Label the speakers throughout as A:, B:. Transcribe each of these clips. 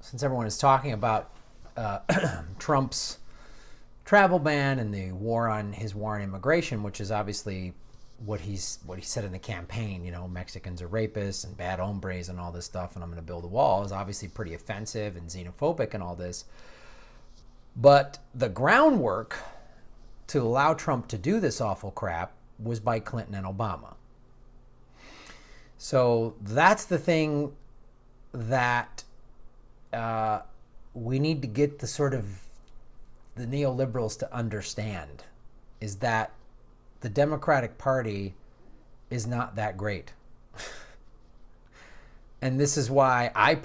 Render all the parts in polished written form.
A: since everyone is talking about Trump's travel ban and the war on immigration, which is obviously what he said in the campaign, you know, Mexicans are rapists and bad hombres and all this stuff, and I'm going to build a wall, is obviously pretty offensive and xenophobic and all this. But the groundwork to allow Trump to do this awful crap was by Clinton and Obama. So that's the thing that we need to get the neoliberals to understand, is that the Democratic Party is not that great. And this is why I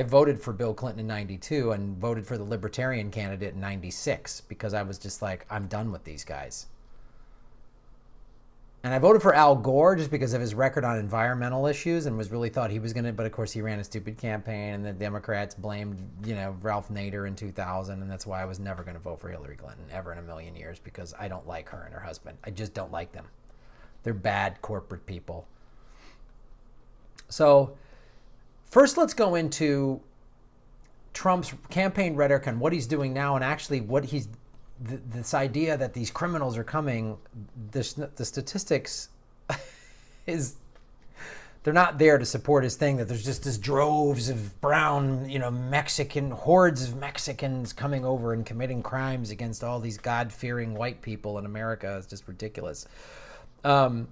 A: voted for Bill Clinton in 92 and voted for the Libertarian candidate in 96, because I was just like, I'm done with these guys. And I voted for Al Gore just because of his record on environmental issues and was really thought he was going to, but of course he ran a stupid campaign and the Democrats blamed, you know, Ralph Nader in 2000. And that's why I was never going to vote for Hillary Clinton ever in a million years, because I don't like her and her husband. I just don't like them. They're bad corporate people. So first, let's go into Trump's campaign rhetoric and what he's doing now, and actually what he's, this idea that these criminals are coming, the statistics is, they're not there to support his thing, that there's just this droves of brown, you know, hordes of Mexicans coming over and committing crimes against all these God-fearing white people in America. It's just ridiculous. So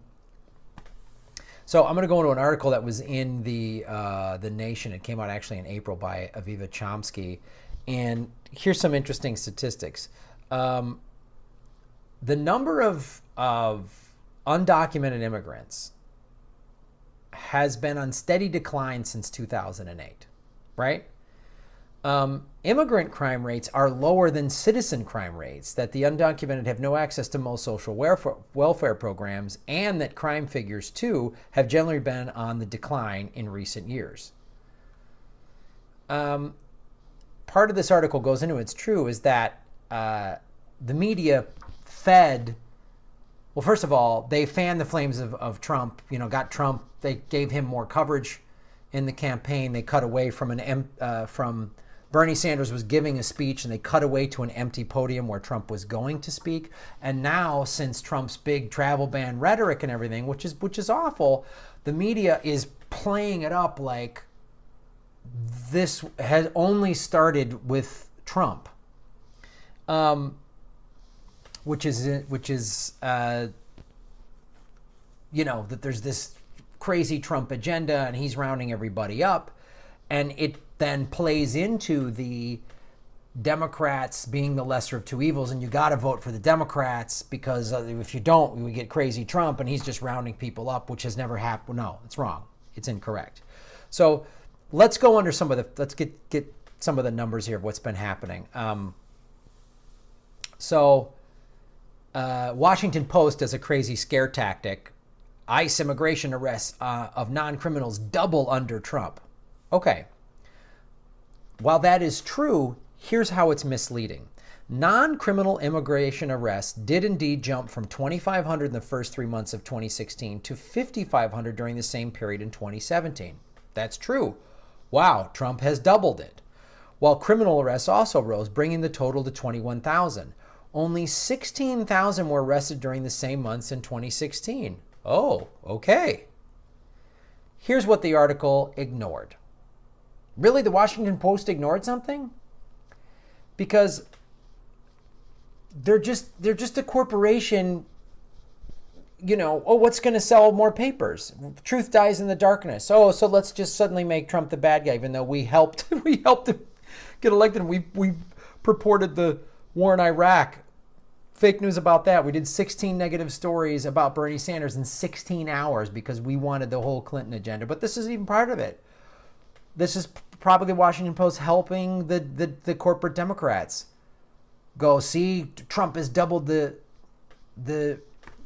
A: I'm going to go into an article that was in the Nation. It came out actually in April by Aviva Chomsky. And here's some interesting statistics. The number of undocumented immigrants has been on steady decline since 2008, right? Immigrant crime rates are lower than citizen crime rates, that the undocumented have no access to most social welfare programs, and that crime figures, too, have generally been on the decline in recent years. Part of this article goes into, it's true, is that the media fed, well, first of all, they fanned the flames of Trump, you know, got Trump, they gave him more coverage in the campaign. They cut away from Bernie Sanders was giving a speech, and they cut away to an empty podium where Trump was going to speak. And now, since Trump's big travel ban rhetoric and everything, which is awful, the media is playing it up like this has only started with Trump. Which is you know, that there's this crazy Trump agenda and he's rounding everybody up, and it then plays into the Democrats being the lesser of two evils, and you got to vote for the Democrats because if you don't, we get crazy Trump and he's just rounding people up, which has never happened. No, it's wrong. It's incorrect. So let's go under let's get some of the numbers here of what's been happening. Washington Post as a crazy scare tactic. ICE immigration arrests of non-criminals double under Trump. Okay. While that is true, here's how it's misleading. Non-criminal immigration arrests did indeed jump from 2,500 in the first 3 months of 2016 to 5,500 during the same period in 2017. That's true. Wow, Trump has doubled it. While criminal arrests also rose, bringing the total to 21,000. Only 16,000 were arrested during the same months in 2016. Oh, okay. Here's what the article ignored. Really, the Washington Post ignored something? Because they're just a corporation, you know, oh, what's going to sell more papers? Truth dies in the darkness. Oh, so let's just suddenly make Trump the bad guy, even though we helped him get elected. We purported the war in Iraq. Fake news about that. We did 16 negative stories about Bernie Sanders in 16 hours because we wanted the whole Clinton agenda. But this isn't even part of it. This is probably the Washington Post helping the corporate Democrats go, see, Trump has doubled the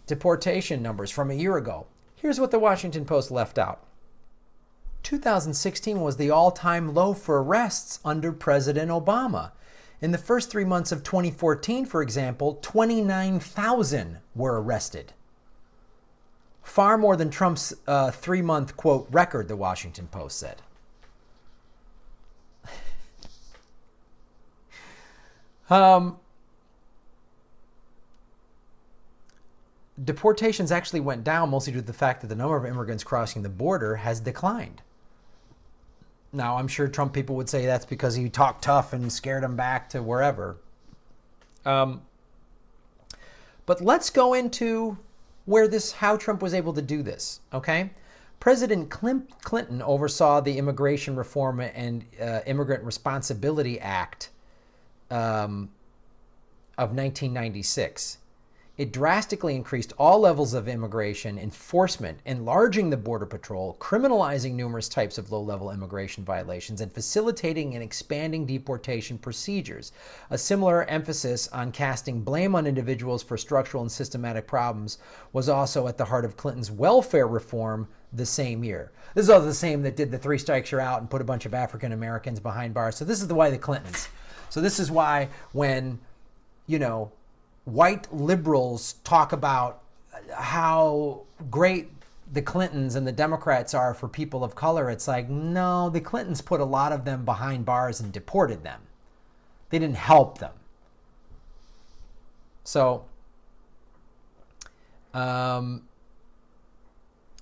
A: deportation numbers from a year ago. Here's what the Washington Post left out. 2016 was the all-time low for arrests under President Obama. In the first 3 months of 2014, for example, 29,000 were arrested. Far more than Trump's 3-month, quote, record, the Washington Post said. Deportations actually went down mostly due to the fact that the number of immigrants crossing the border has declined. Now, I'm sure Trump people would say that's because he talked tough and scared them back to wherever. But let's go into how Trump was able to do this, okay? President Clinton oversaw the Immigration Reform and Immigrant Responsibility Act of 1996. It drastically increased all levels of immigration enforcement, enlarging the Border Patrol, criminalizing numerous types of low-level immigration violations, and facilitating and expanding deportation procedures. A similar emphasis on casting blame on individuals for structural and systematic problems was also at the heart of Clinton's welfare reform the same year. This is also the same that did the 3 strikes you're out and put a bunch of African Americans behind bars. So this is the way the Clintons. So this is why when, white liberals talk about how great the Clintons and the Democrats are for people of color, it's like, no, the Clintons put a lot of them behind bars and deported them. They didn't help them. So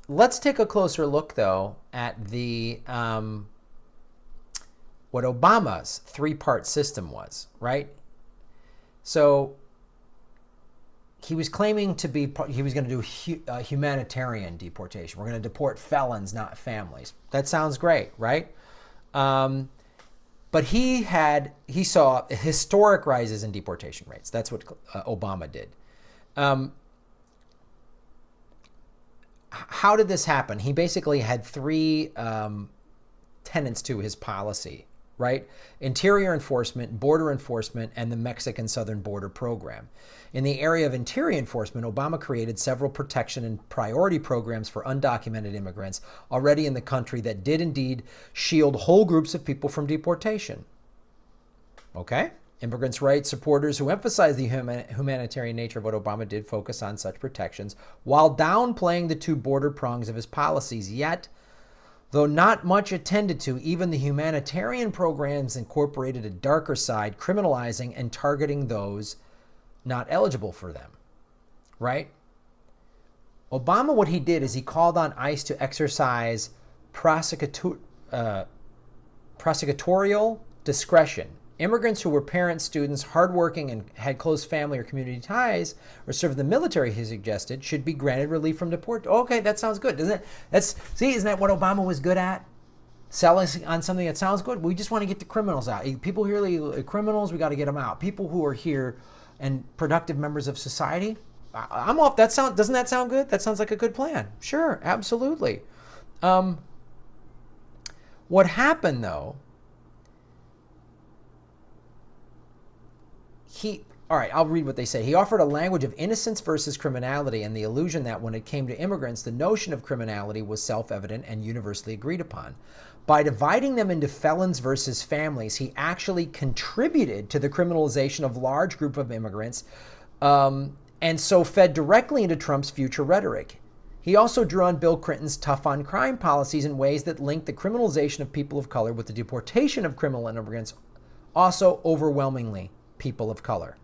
A: let's take a closer look, though, at the what Obama's 3-part system was, right? So he was claiming he was going to do humanitarian deportation. We're going to deport felons, not families. That sounds great, right? But he saw historic rises in deportation rates. That's what Obama did. How did this happen? He basically had 3 tenets to his policy, right? Interior enforcement, border enforcement, and the Mexican Southern Border Program. In the area of interior enforcement, Obama created several protection and priority programs for undocumented immigrants already in the country that did indeed shield whole groups of people from deportation. Okay? Immigrants' rights supporters who emphasize the humanitarian nature of what Obama did focus on such protections while downplaying the 2 border prongs of his policies. Yet, though not much attended to, even the humanitarian programs incorporated a darker side, criminalizing and targeting those not eligible for them, right? Obama, what he did is he called on ICE to exercise prosecutorial discretion. Immigrants who were parents, students, hardworking, and had close family or community ties, or served in the military, he suggested, should be granted relief from deportation. Okay, that sounds good, doesn't it? Isn't that what Obama was good at? Selling on something that sounds good. We just want to get the criminals out. People here, criminals, we got to get them out. People who are here and productive members of society, I'm off. Doesn't that sound good? That sounds like a good plan. Sure, absolutely. What happened though? All right, I'll read what they say. He offered a language of innocence versus criminality and the illusion that when it came to immigrants, the notion of criminality was self-evident and universally agreed upon. By dividing them into felons versus families, he actually contributed to the criminalization of large group of immigrants and so fed directly into Trump's future rhetoric. He also drew on Bill Clinton's tough on crime policies in ways that linked the criminalization of people of color with the deportation of criminal immigrants, also overwhelmingly people of color.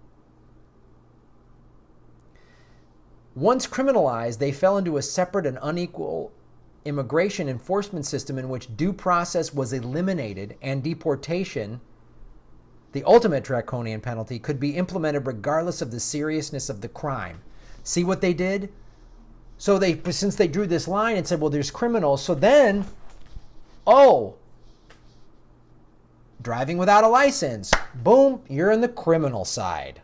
A: Once criminalized, they fell into a separate and unequal immigration enforcement system in which due process was eliminated and deportation, the ultimate draconian penalty, could be implemented regardless of the seriousness of the crime. See what they did? So since they drew this line and said, well, there's criminals, so then, driving without a license, boom, you're in the criminal side.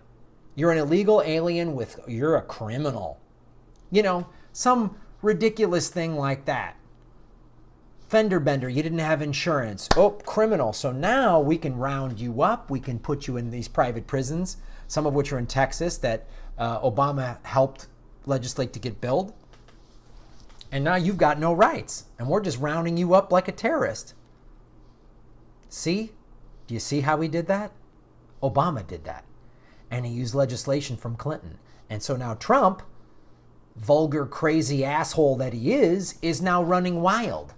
A: You're an illegal alien you're a criminal. Some ridiculous thing like that. Fender bender, you didn't have insurance. Criminal. So now we can round you up. We can put you in these private prisons, some of which are in Texas that Obama helped legislate to get built. And now you've got no rights. And we're just rounding you up like a terrorist. See? Do you see how he did that? Obama did that. And he used legislation from Clinton. And so now Trump, vulgar, crazy asshole that he is now running wild.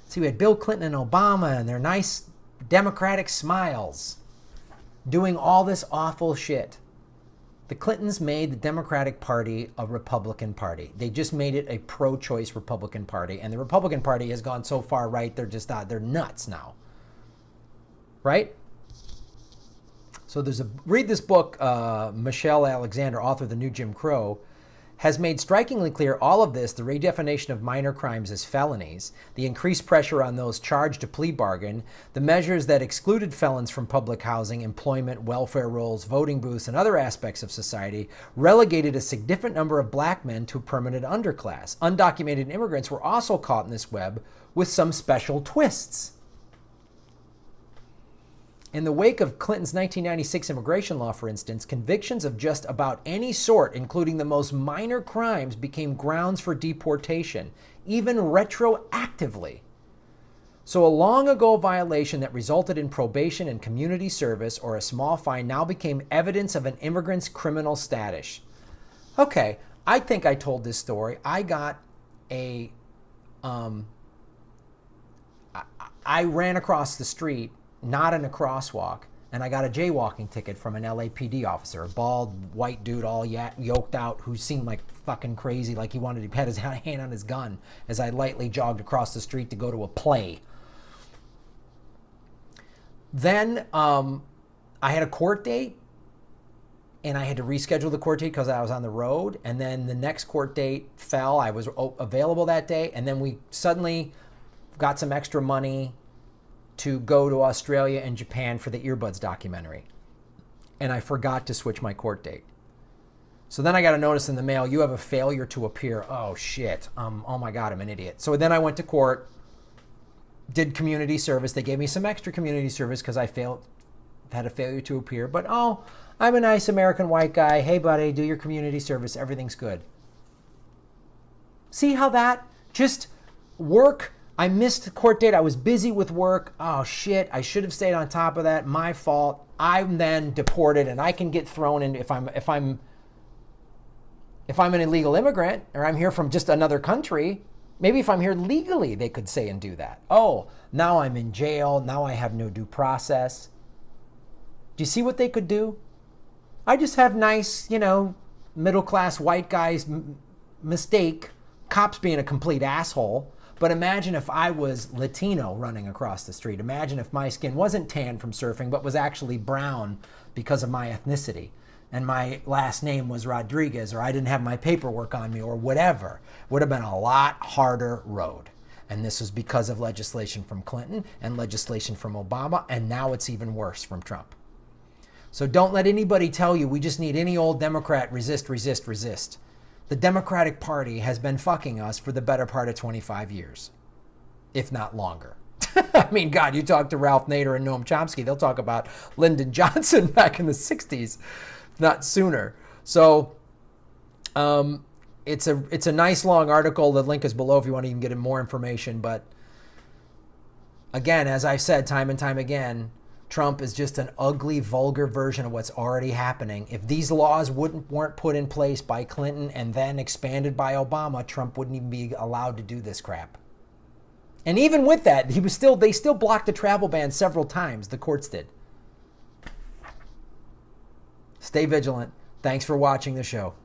A: See, we had Bill Clinton and Obama and their nice democratic smiles. doing all this awful shit. The Clintons made the Democratic Party a Republican Party. They just made it a pro-choice Republican Party. And the Republican Party has gone so far right, they're nuts now. Right? So read this book, Michelle Alexander, author of The New Jim Crow, has made strikingly clear all of this, the redefinition of minor crimes as felonies, the increased pressure on those charged to plea bargain, the measures that excluded felons from public housing, employment, welfare rolls, voting booths, and other aspects of society, relegated a significant number of black men to a permanent underclass. Undocumented immigrants were also caught in this web with some special twists. In the wake of Clinton's 1996 immigration law, for instance, convictions of just about any sort, including the most minor crimes, became grounds for deportation, even retroactively. So a long ago violation that resulted in probation and community service or a small fine now became evidence of an immigrant's criminal status. Okay, I think I told this story. I ran across the street, not in a crosswalk, and I got a jaywalking ticket from an LAPD officer, a bald white dude all yoked out who seemed like fucking crazy, like he wanted to have his hand on his gun as I lightly jogged across the street to go to a play. Then I had a court date, and I had to reschedule the court date because I was on the road, and then the next court date fell. I was available that day, and then we suddenly got some extra money to go to Australia and Japan for the Earbuds documentary. And I forgot to switch my court date. So then I got a notice in the mail, you have a failure to appear. Oh shit, oh my God, I'm an idiot. So then I went to court, did community service. They gave me some extra community service because I had a failure to appear. But I'm a nice American white guy. Hey buddy, do your community service, everything's good. See how that just work? I missed the court date. I was busy with work. Oh shit, I should have stayed on top of that. My fault. I'm then deported and I can get thrown in if I'm an illegal immigrant or I'm here from just another country. Maybe if I'm here legally, they could say and do that. Oh, now I'm in jail. Now I have no due process. Do you see what they could do? I just have nice, middle-class white guys mistake, cops being a complete asshole. But imagine if I was Latino running across the street. Imagine if my skin wasn't tan from surfing, but was actually brown because of my ethnicity. And my last name was Rodriguez, or I didn't have my paperwork on me, or whatever. Would have been a lot harder road. And this was because of legislation from Clinton and legislation from Obama, and now it's even worse from Trump. So don't let anybody tell you we just need any old Democrat resist, resist, resist. The Democratic Party has been fucking us for the better part of 25 years, if not longer. I mean, God, you talk to Ralph Nader and Noam Chomsky, they'll talk about Lyndon Johnson back in the 60s, not sooner. So it's a nice long article. The link is below if you want to even get more information. But again, as I've said time and time again, Trump is just an ugly, vulgar version of what's already happening. If these laws weren't put in place by Clinton and then expanded by Obama, Trump wouldn't even be allowed to do this crap. And even with that, they still blocked the travel ban several times. The courts did. Stay vigilant. Thanks for watching the show.